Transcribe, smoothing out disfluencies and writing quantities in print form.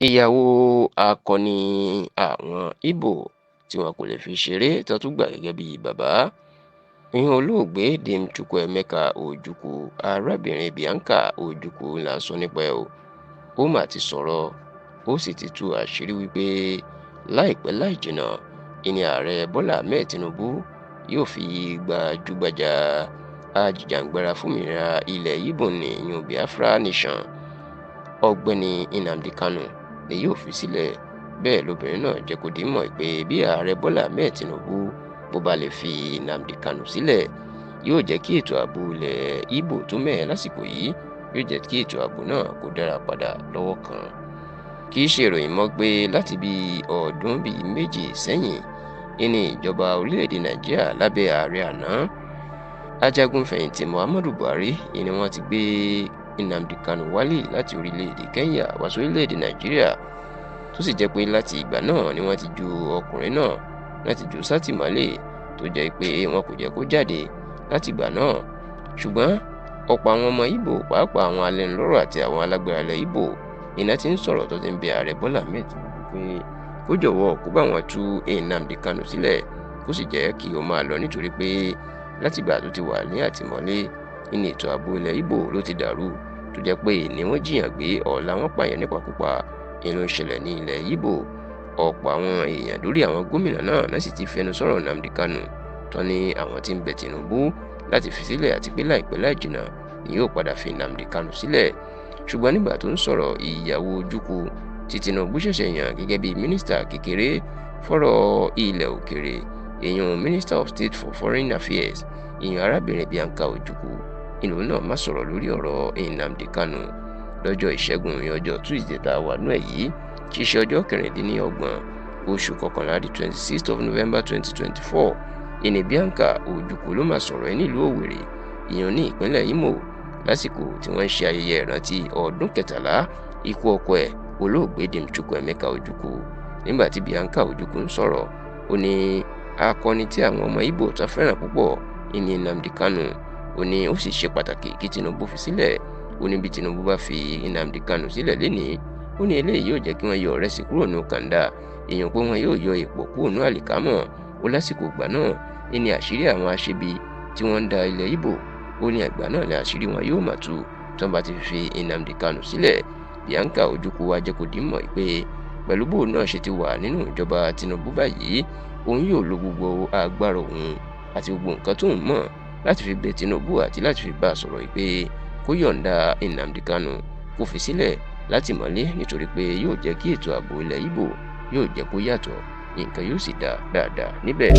ìyàwó akọni àwọn Ìgbò tí wọn kò lè fi ṣeré tó tún gbà gẹ́gẹ́ bíi bàbá ìyẹn olóògbé Dame Chukwuemeka Ojukwu. Arábìnrin Bianca Ojukwu là ń sọ nípa ẹ̀ o. Ó mà ti sọ̀rọ̀, ó sì ti tú àṣírí wípé láìpẹ́ láì jìnnà ìní ààrẹ Bọ́lá Ahmed Tinubu yóò fi gbajúgbajà ajìjàǹgbara fúnmìnira ilẹ̀ Ìgbò ní ìyẹn Biafra Nation ọ̀gbẹ́ni Nnamdi Kanu ni yóò fi sílẹ̀. Bẹ́ẹ̀ lobìnrin náà jẹ́ kó di mọ̀ pé bí ààrẹ Bọ́lá Ahmed Tinubu bó bá lè fi Nnamdi Kanu sílẹ̀, yóò jẹ́ kí ètò ààbò ilẹ̀ Ìgbò tó mẹ́hẹ lásìkò yìí, yóò jẹ́ kí ètò ààbò náà kó dára padà lọ́wọ́ kan. Kì í ṣe ìròyìn mọ́ pé láti bí ọdún bíi méjì sẹ́yìn ìní ìjọba orílẹ̀-èdè Nàìjíríà lábẹ́ ààrẹ àná ajagunfẹ̀yìntì Muhammadu Buhari ni wọ́n ti gbé Nnamdi Kanu wálé láti orílẹ̀-èdè Kenya wá sí orílẹ̀-èdè Nàìjíríà, tó sì jẹ́ pé láti ìgbà náà ni wọ́n ti ju ọkùnrin náà láti jù sátìmọ́lé, tó jẹ́ pé wọn kò jẹ́ kó jáde láti ìgbà náà. Ṣùgbọ́n ọ̀pọ̀ àwọn ọmọ Ìgbò, pàápàá àwọn alẹ́nulọ́rọ̀ àti àwọn alágbára ilẹ̀ Ìgbò, iná ti ń sọ̀rọ̀ tó ti ń bẹ ààrẹ Bọ́lá Ahmed Tinubu pé kó jọ̀wọ́ kó bá wọn tú Nnamdi Kanu sílẹ̀, kó sì jẹ́ kí ó máa lọ, nítorí pé látìgbà tó ti wà ní àtìmọ́lé ìní ètò ààbò ilẹ̀ Ìgbò ló ti dàrú, tó jẹ́ pé ní wọ́n jiyàn gbé, ọ̀la wọ́n pààyàn nípakúpa inú ìṣẹ̀lẹ̀ ní ilẹ̀ Ìgbò. Ọ̀pọ̀ àwọn èèyàn lórí àwọn gómìnà náà sì ti fẹnu sọ̀rọ̀ Nnamdi Kanu tán ní àwọn tí ń bẹ Tinubu láti fi sílẹ̀, àti pé láìpẹ́ láì jìnnà ni yóò padà fi Nnamdi Kanu sílẹ̀. Ṣùgbọ́n nígbà tó ń sọ̀rọ̀, ìyàwó Ojukwu tí Tinubu ṣẹ̀ṣẹ̀ yàn gẹ́gẹ́ bí mínísítà kékeré fọ́rọ̀ ilẹ̀ òkèèrè, èèyàn Minister of State for Foreign Affairs, èèyàn arábìnrin Bianca Ojukwu, ìlú náà má sọ̀rọ̀ lórí ọ̀rọ̀ Nnamdi Kanu lọ́jọ́ ìṣẹ́gun ní ọjọ́ Tuesday tá a wà nú ẹ̀ yìí, tí í ṣe ọjọ́ 26 oṣù kọkànlá di 26th of November 2024. ìní Bianca Ojukwu ló máa sọ̀rọ̀ ẹ̀ nílùú Òwèrè, ìyẹn ní ìpínlẹ̀ Imo, lásìkò tí wọ́n ń ṣe ayẹyẹ ìrántí ọdún 13 ikú ọkọ ẹ̀ olóògbé Dame Chukwuemeka Ojukwu. Nígbà tí Bianca Ojukwu ń sọ̀rọ̀, ó ní akọni tí àwọn ọmọ Ìgbò tó fẹ́ràn púpọ̀ ìní Nnamdi Kanu, ó ní ó sì ṣe pàtàkì kí Tinubu fi sílẹ̀. Ó ní bí Tinubu bá fi Nnamdi Kanu sílẹ̀ lénìí, ó ní eléyìí yóò jẹ́ kí wọ́n yọ ìrẹsì kúrò ní kàńdà, èèyàn pé wọn yóò yọ èpò kúrò ní àlìkámọ̀. Ó lásìkò ìgbà náà ní àṣírí àwọn aṣebi tí wọ́n ń da ilẹ̀ Ìgbò, ó ní àgbà náà ní àṣírí wọn yóò máa tú tí wọ́n bá ti fi Nnamdi Kanu sílẹ̀. Bianca Ojukwu wá jẹ́ kó di mọ̀ pé pẹ̀lú bóun náà ṣe ti wà nínú ìjọba Tinubu báyìí, òun yóò lo gbogbo agbára òun àti gbogbo nǹkan tóun mọ̀ láti fi bẹ Tinubu àti láti fi bá a sọ̀rọ̀ pé kó yọ̀ǹda Nnamdi Kanu kó fi sílẹ̀ látìmọ́lé, nítorí pé yóò jẹ́ kí ètò ààbò ilẹ̀ Ìgbò yóò jẹ́ kó yàtọ̀, nǹkan yóò sì dá dáadáa níbẹ̀.